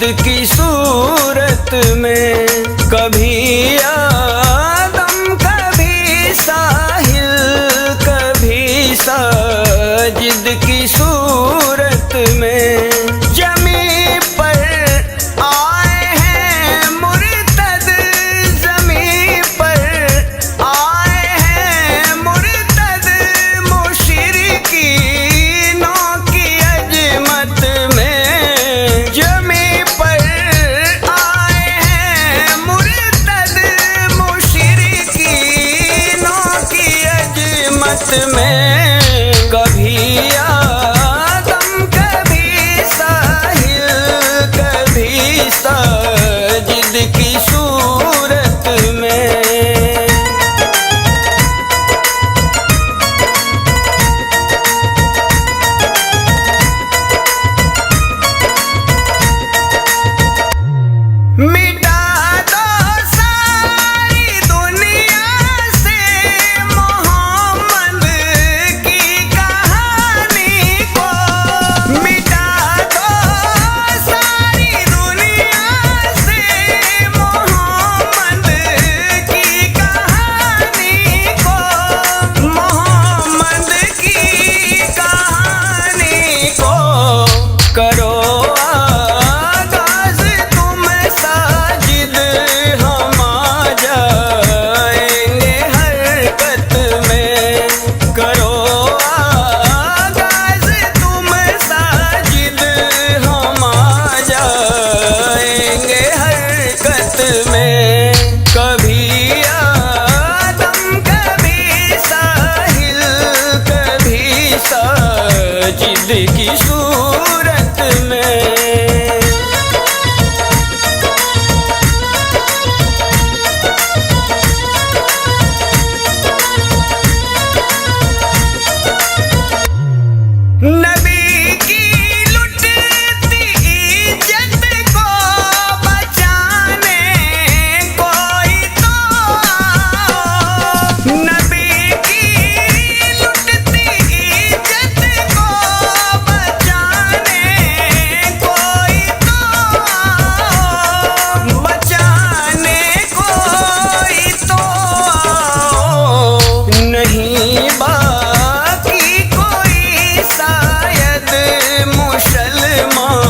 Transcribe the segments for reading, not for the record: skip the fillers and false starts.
की सूरत में। कभी आदम कभी साहिल कभी साजिद की सूरत में। जमी पर आए हैं मुर्तद, जमी पर आए हैं मुर्तद, मुशरिकीनों की अजमत में। जमी पर आए हैं मुर्तद, मुशरिकीनों की अजमत में। कभी आदम कभी साहिल कभी साजिद की सूरत में। मिटा दो सारी दुनिया से मोहम्मद की कहानी को। मिटा दो सारी दुनिया से मोहम्मद की कहानी को। मोहम्मद की कहानी को करो आगाज़ तुम साजिद, हम आ जाएंगे हरकत में। करो आगाज़ तुम साजिद, हम आ जाएंगे हरकत में। कभी आदम कभी साहिल कभी साजिद की सूरत में। नबी की लुटती इज्जत को बचाने कोई तो आओ। नबी की लुटती इज्जत को बचाने कोई तो आओ। बचाने कोई तो आओ। नहीं बाकी कोई शायद मुसलमानों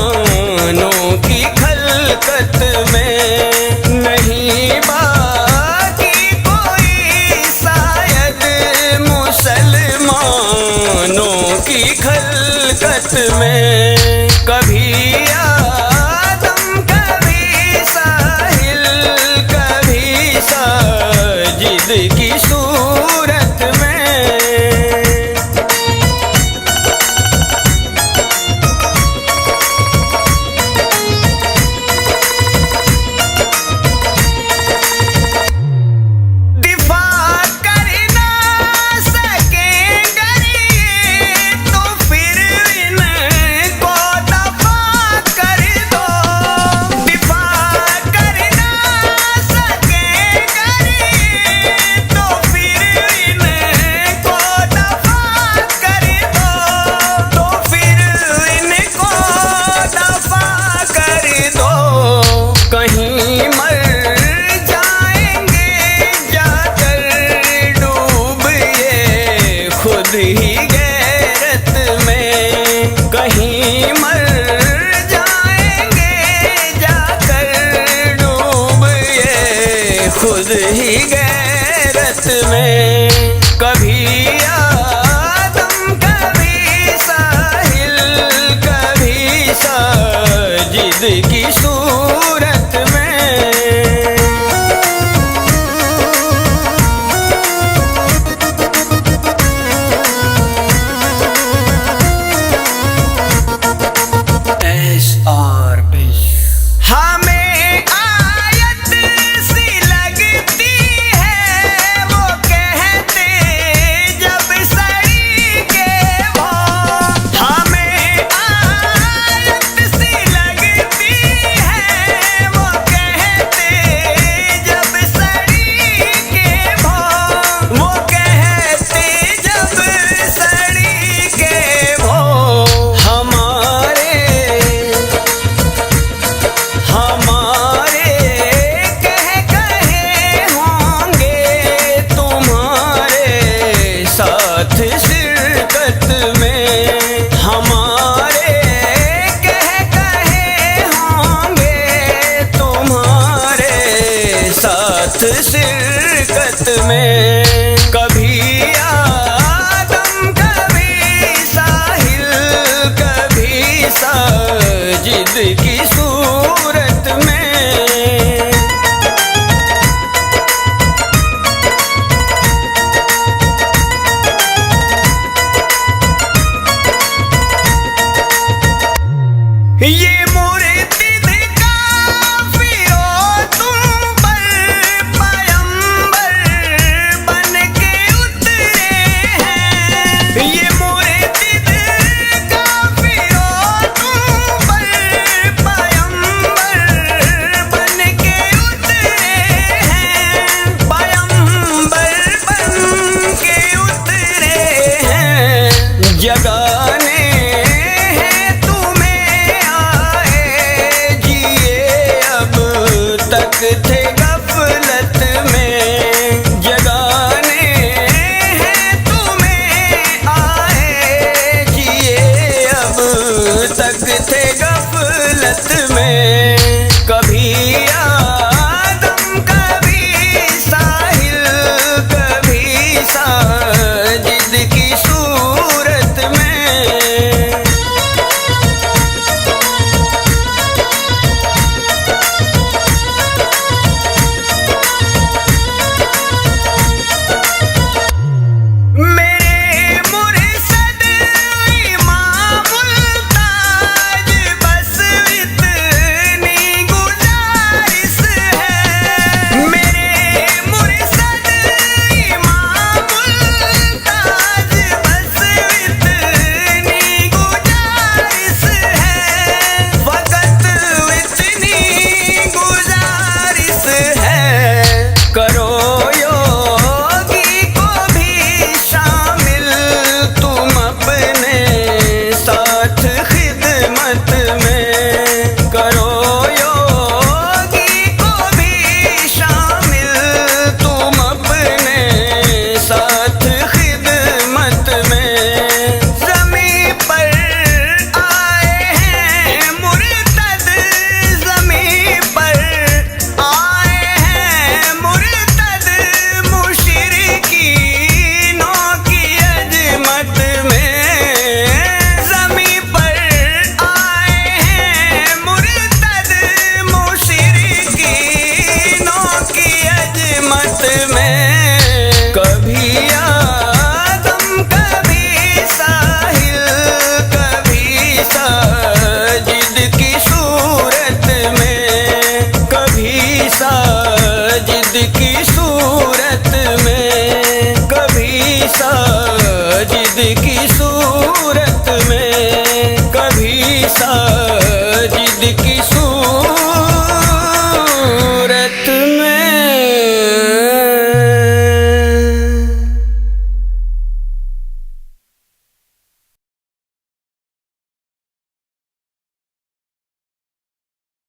की खलकत में। नहीं बाकी कोई शायद मुसलमानों की खलकत में। कभी आदम कभी साहिल कभी साजिद की सूरत में। दिफा कर ना सकेंगे ये तो फिर इनको दफा कर दो। दिफा कर ना सकेंगे ये तो फिर इनको दफा कर दो। तो फिर इनको दफा कर दो। कहीं मर जाएंगे जाकर डूब ये खुद ही गैरत में। कहीं मर जाएंगे जाकर डूब ये खुद ही गैरत में। कभी आदम कभी साहिल कभी साजिद की सूरत में। हमें आयत सी लगती है वो कह की सूरत में। ये